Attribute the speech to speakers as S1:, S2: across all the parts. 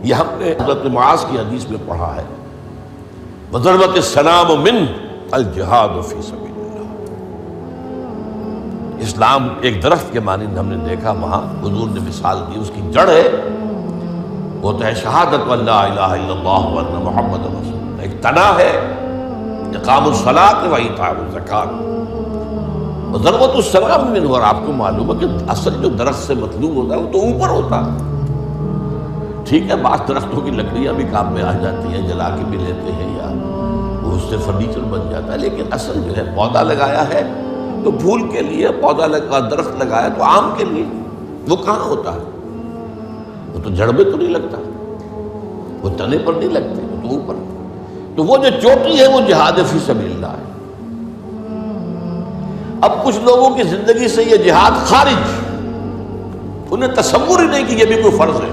S1: یہ ہم نے حضرت معاذ کی حدیث میں پڑھا ہے، وَضَرْبَتِ السَّلَامُ مِنْ الْجِهَادُ فِي سَبِيلِ اللَّهِ۔ اسلام ایک درخت کے مانند ہم نے دیکھا، وہاں حضور نے مثال دی، اس کی جڑ ہے وہ تو ہے شہادت اللہ الہ الا اللہ وان محمد رسول اللہ، ایک تنا ہے اقام الصلاۃ و ایتاء الزکات وضربۃ السلام منہ، اور آپ کو معلوم ہے کہ اصل جو درخت سے مطلوب ہوتا ہے وہ تو اوپر ہوتا ہے۔ ٹھیک ہے، بعض درختوں کی لکڑیاں بھی کام میں آ جاتی ہیں، جلا کے بھی لیتے ہیں یا وہ اس سے فرنیچر بن جاتا ہے، لیکن اصل جو ہے پودا لگایا ہے تو پھول کے لیے، پودا لگا درخت لگایا تو آم کے لیے، وہ کہاں ہوتا ہے؟ وہ تو جڑ میں تو نہیں لگتا، وہ تنے پر نہیں لگتے، وہ تو اوپر۔ تو وہ جو چوٹی ہے وہ جہاد فی سبیل اللہ ہے۔ اب کچھ لوگوں کی زندگی سے یہ جہاد خارج، انہیں تصور ہی نہیں کہ یہ بھی کوئی فرض ہے،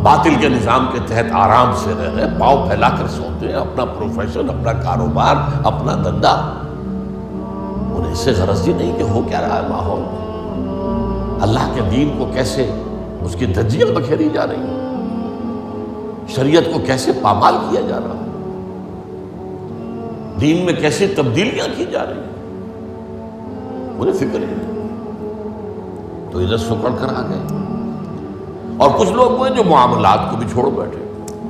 S1: باطل کے نظام کے تحت آرام سے رہ رہے، پاؤں پھیلا کر سوتے ہیں، اپنا پروفیشن، اپنا کاروبار، اپنا دھندا، انہیں اس سے غرض ہی نہیں کہ ہو کیا رہا ہے ماحول میں، اللہ کے دین کو کیسے اس کی دھجیاں بکھیری جا رہی ہیں، شریعت کو کیسے پامال کیا جا رہا ہے، دین میں کیسی تبدیلیاں کی جا رہی ہیں، انہیں فکر ہی نہیں، تو ادھر سکڑ کر آ گئے۔ اور کچھ لوگ ہوئے جو معاملات کو بھی چھوڑ بیٹھے،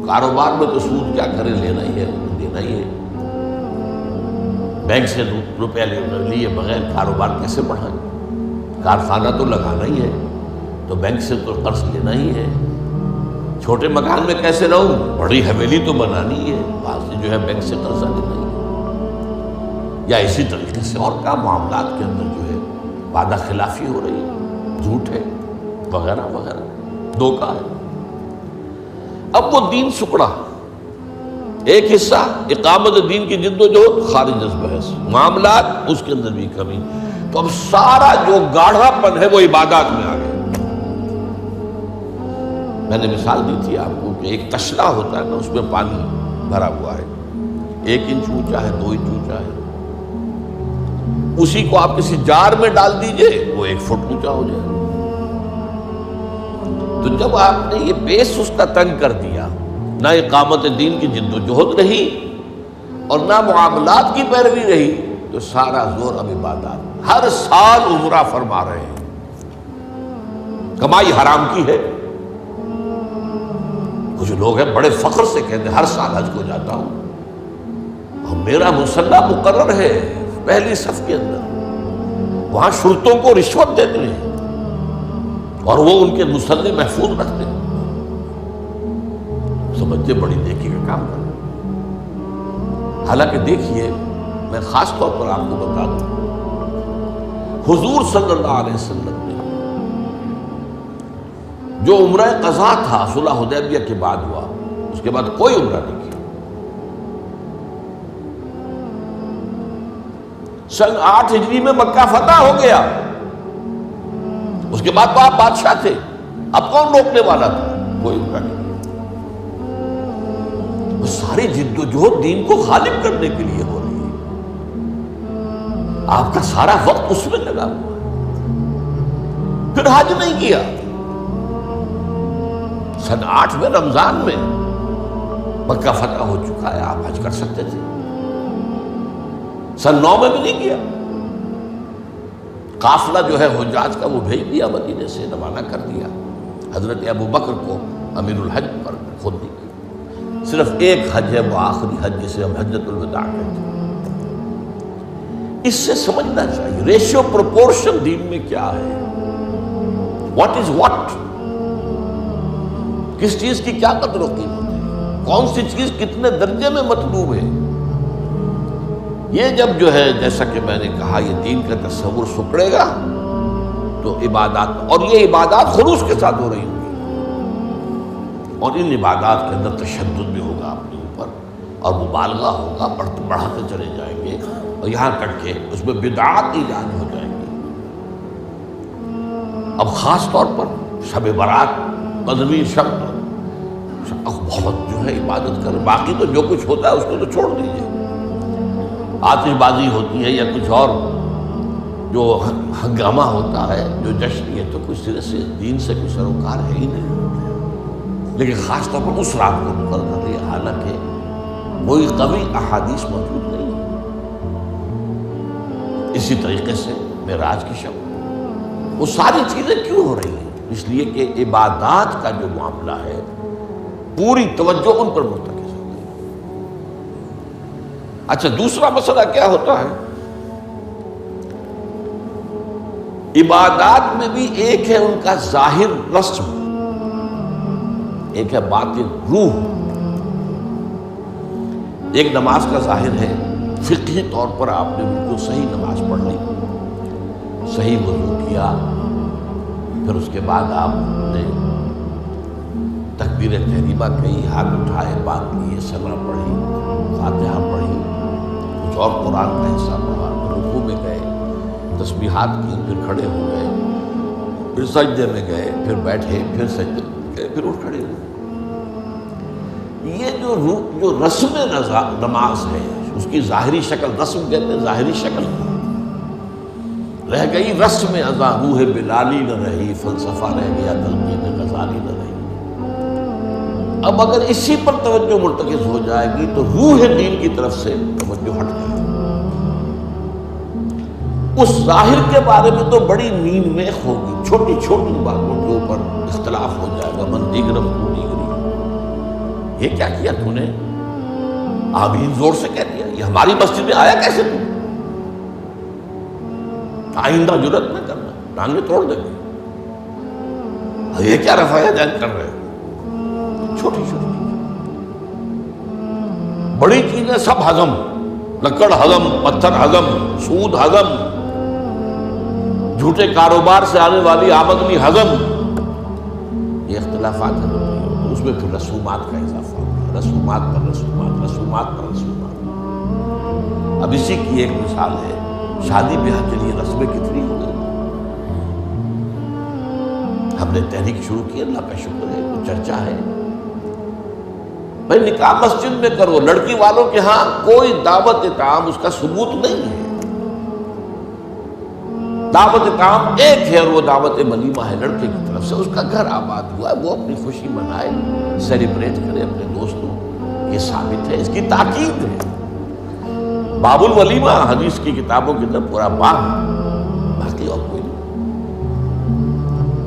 S1: کاروبار میں تو سود کیا کرے، لینا ہی ہے، دینا ہی ہے، بینک سے روپیہ لیے بغیر کاروبار کیسے بڑھائیں، کارخانہ تو لگانا ہی ہے تو بینک سے تو قرض لینا ہی ہے، چھوٹے مکان میں کیسے رہوں، بڑی حویلی تو بنانی ہے، وہاں سے جو ہے بینک سے قرضہ لینا ہی ہے، یا اسی طریقے سے اور کا معاملات کے اندر جو ہے وعدہ خلافی ہو رہی ہے، جھوٹ ہے وغیرہ وغیرہ، دھوکہ ہے۔ اب وہ دین سکڑا، ایک حصہ اقامت دین کی جد و جہد خارج از بحث، معاملات اس کے اندر بھی کمی، تو اب سارا جو گاڑھا پن ہے وہ عبادات میں آ گیا۔ میں نے مثال دی تھی آپ کو کہ ایک تشلا ہوتا ہے نا، اس میں پانی بھرا ہوا ہے، 1 انچ اونچا ہے، 2 انچ اونچا ہے، اسی کو آپ کسی جار میں ڈال دیجئے وہ 1 فٹ اونچا ہو جائے۔ تو جب آپ نے یہ بیس اس کا تنگ کر دیا، نہ اقامت دین کی جد و جہد رہی اور نہ معاملات کی پیروی رہی، تو سارا زور اب عبادات، ہر سال عمرہ فرما رہے ہیں، کمائی حرام کی ہے۔ کچھ لوگ ہیں بڑے فخر سے کہتے ہیں ہر سال حج کو جاتا ہوں، اور میرا مصلی مقرر ہے پہلی صف کے اندر، وہاں شرطوں کو رشوت دیتے ہیں اور وہ ان کے مصلی محفوظ رکھتے ہیں، سمجھتے بڑی نیکی کا کام کرتے ہیں۔ حالانکہ دیکھیے، میں خاص طور پر آپ کو بتا دوں، حضور صلی اللہ علیہ وسلم نے جو عمرہ قضا تھا صلح حدیبیہ کے بعد ہوا، اس کے بعد کوئی عمرہ نہیں کیا۔ سن 8 ہجری میں مکہ فتح ہو گیا، اس کے بعد تو آپ بادشاہ تھے، اب کون روکنے والا تھا؟ کوئی عمرہ نہیں۔ وہ ساری جد و جہد دین کو غالب کرنے کے لیے ہو رہی ہے، آپ کا سارا وقت اس میں لگا ہوا ہے۔ پھر حج نہیں کیا، سن 8 میں رمضان میں مکہ فتح ہو چکا ہے، آپ حج کر سکتے تھے، سن 9 میں بھی نہیں کیا۔ قافلہ جو ہے حجاج کا وہ بھیج دیا، مدینے سے روانہ کر دیا، حضرت ابوبکر کو امیر الحج پر خود دی گئی۔ صرف ایک حج ہے، وہ آخری حج جسے ہم حجۃ الوداع کہتے ہیں۔ اس سے سمجھنا چاہیے ریشیو پروپورشن دین میں کیا ہے، واٹ از واٹ، کس چیز کی کیا قدر و قیمت ہے، کون سی چیز کتنے درجے میں مطلوب ہے۔ یہ جب جو ہے جیسا کہ میں نے کہا یہ دین کا تصور سکڑے گا تو عبادات، اور یہ عبادات خلوص کے ساتھ ہو رہی ہوں گی، اور ان عبادات کے اندر تشدد بھی ہوگا اپنے اوپر، اور مبالغہ ہوگا، بڑھاتے چلے جائیں گے، اور یہاں تک کہ اس میں بدعات ایجاد ہو جائیں گی۔ اب خاص طور پر شب برات، قدمی شب، بہت جو ہے عبادت کر، باقی تو جو کچھ ہوتا ہے اس کو تو چھوڑ دیجیے، آتش بازی ہوتی ہے یا کچھ اور جو ہنگامہ ہوتا ہے، جو جشن، یہ تو کچھ سرے سے دین سے کوئی سروکار ہے ہی نہیں۔ لیکن خاص طور پر اس رات کو مقرر کر لیا، حالانکہ کوئی قوی احادیث موجود نہیں ہے۔ اسی طریقے سے معراج کی شب، وہ ساری چیزیں کیوں ہو رہی ہیں؟ اس لیے کہ عبادات کا جو معاملہ ہے پوری توجہ ان پر مرتکز ہو گئی۔ اچھا، دوسرا مسئلہ کیا ہوتا ہے؟ عبادات میں بھی ایک ہے ان کا ظاہر رسم، ایک ہے باطن روح۔ ایک نماز کا ظاہر ہے، فقہی طور پر آپ نے بالکل صحیح نماز پڑھ لی، صحیح وضو کیا، پھر اس کے بعد آپ نے تکبیر تحریمہ کہی، ہاتھ اٹھائے، باندھ لیے، سنا پڑھی، فاتحہ پڑھی، کچھ اور قرآن کا حصہ پڑھا، پھر رکوع میں گئے، تسبیحات کی، پھر کھڑے ہو گئے، پھر سجدے میں گئے، پھر بیٹھے، پھر سجدے میں گئے، پھر اٹھ کھڑے ہوئے۔ یہ جو رسم نماز ہے، اس کی ظاہری شکل، رسم کہتے ہیں ظاہری شکل، رہ گئی رسم ازاں، روح بلالی نہ رہی، فلسفہ رہ گیا، تلقین غزالی نہ رہی۔ اب اگر اسی پر توجہ مرتکز ہو جائے گی تو روح دین کی طرف سے توجہ ہٹ جائے گی۔ اس ظاہر کے بارے میں تو بڑی نیند میخ ہوگی، چھوٹی چھوٹی باتوں کے اوپر اختلاف ہو جائے گا، من دیگرم تو دیگری، یہ کیا کیا تو نے؟ آمین زور سے کہہ دیا، یہ ہماری مسجد میں آیا کیسے تو؟ آئندہ جرات نہ کرنا، ٹانگیں توڑ دیں گے۔ یہ کیا رفع دین کر رہے ہو؟ چھوٹی چھوٹی بڑی چیزیں سب ہضم، لکڑ ہضم، پتھر ہضم، سود ہضم، جھوٹے کاروبار سے آنے والی آمدنی ہضم، یہ اختلافات ہضم نہیں ہوتے۔ اس میں پھر رسومات کا اضافہ ہوتا ہے، رسومات پر رسومات، رسومات پر رسومات۔ اب اسی کی ایک مثال ہے، شادی بیاہ کے لیے رسمیں کتنی ہو گئی۔ ہم نے تحریک شروع کی، اللہ کا شکر ہے، تو چرچا ہے بھائی نکاح مسجد میں کرو، لڑکی والوں کے ہاں کوئی دعوت اطعام اس کا ثبوت نہیں ہے۔ دعوت اطعام ایک ہے اور وہ دعوت ولیمہ ہے لڑکے کی طرف سے، اس کا گھر آباد ہوا ہے، وہ اپنی خوشی منائے، سیلیبریٹ کرے اپنے دوستوں، یہ ثابت ہے، اس کی تاکید ہے۔ باب الولیمہ حدیث کی کتابوں کی طرف پورا باب، باقی اور کوئی نہیں۔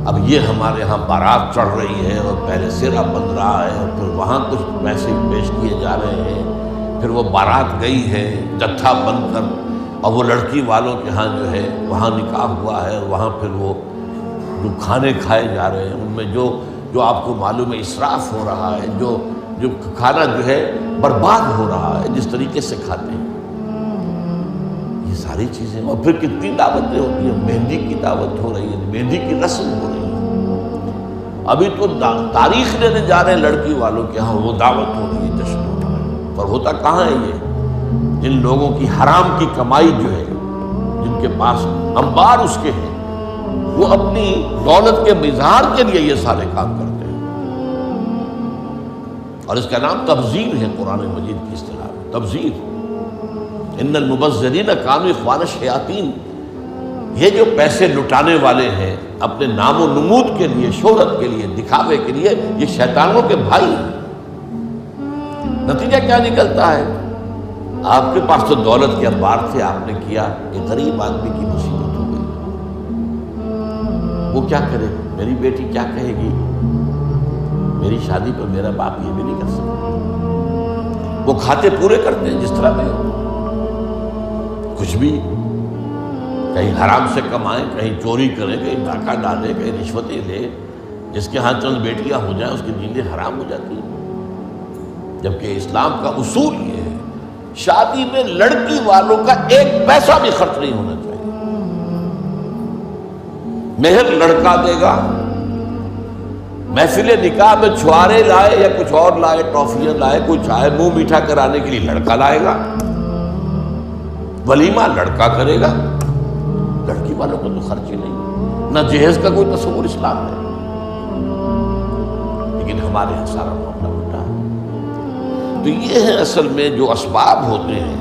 S1: اب یہ ہمارے ہاں بارات چڑھ رہی ہے اور پہلے سیرا بن رہا ہے اور پھر وہاں کچھ پیسے پیش کیے جا رہے ہیں، پھر وہ بارات گئی ہے جتھا بن کر، اور وہ لڑکی والوں کے ہاں جو ہے وہاں نکاح ہوا ہے، اور وہاں پھر وہ جو کھانے کھائے جا رہے ہیں ان میں جو آپ کو معلوم ہے اسراف ہو رہا ہے، جو کھانا جو ہے برباد ہو رہا ہے جس طریقے سے کھاتے ہیں، یہ ساری چیزیں۔ اور پھر کتنی دعوتیں ہوتی ہیں، مہندی کی دعوت ہو رہی ہے، مہندی کی رسم ہو رہی ہے، ابھی تو تاریخ لینے جا رہے ہیں لڑکی والوں کے ہاں، وہ دعوت ہو رہی ہے، جشن ہو رہا ہے، پر ہوتا کہاں ہے یہ؟ جن لوگوں کی حرام کی کمائی جو ہے، جن کے پاس انبار اس کے ہیں، وہ اپنی دولت کے اظہار کے لیے یہ سارے کام کرتے ہیں، اور اس کا نام تبذیر ہے قرآن مجید کی اصطلاح میں، تبذیر۔ ان المبذرین کانوا اخوان الشیاطین، یہ جو پیسے لٹانے والے ہیں اپنے نام و نمود کے لیے، شہرت کے لیے، دکھاوے کے لیے، یہ شیطانوں کے بھائی ہیں۔ نتیجہ کیا نکلتا ہے؟ آپ کے پاس تو دولت کے انبار تھے، آپ نے کیا، ایک غریب آدمی کی مصیبت ہو گئی، وہ کیا کرے؟ میری بیٹی کیا کہے گی؟ میری شادی پر میرا باپ یہ بھی نہیں کر سکتا۔ وہ کھاتے پورے کرتے ہیں جس طرح میں ہو، کچھ بھی، کہیں حرام سے کمائیں، کہیں چوری کریں، کہیں ڈاکہ ڈالیں، کہیں رشوتیں لیں، جس کے ہاں چند بیٹیاں ہو جائیں اس کی نیندیں حرام ہو جاتی ہیں۔ جبکہ اسلام کا اصول یہ ہے، شادی میں لڑکی والوں کا ایک پیسہ بھی خرچ نہیں ہونا چاہیے، مہر لڑکا دے گا، محفل نکاح میں چھوارے لائے یا کچھ اور لائے، ٹافیاں لائے، کوئی چاہے منہ میٹھا کرانے کے لیے لڑکا لائے گا، ولیمہ لڑکا کرے گا، لڑکی والوں کو تو خرچ ہی نہیں، نہ جہیز کا کوئی تصور اسلام ہے۔ لیکن ہمارے یہاں سارا معاملہ الٹا ہے۔ تو یہ ہے اصل میں جو اسباب ہوتے ہیں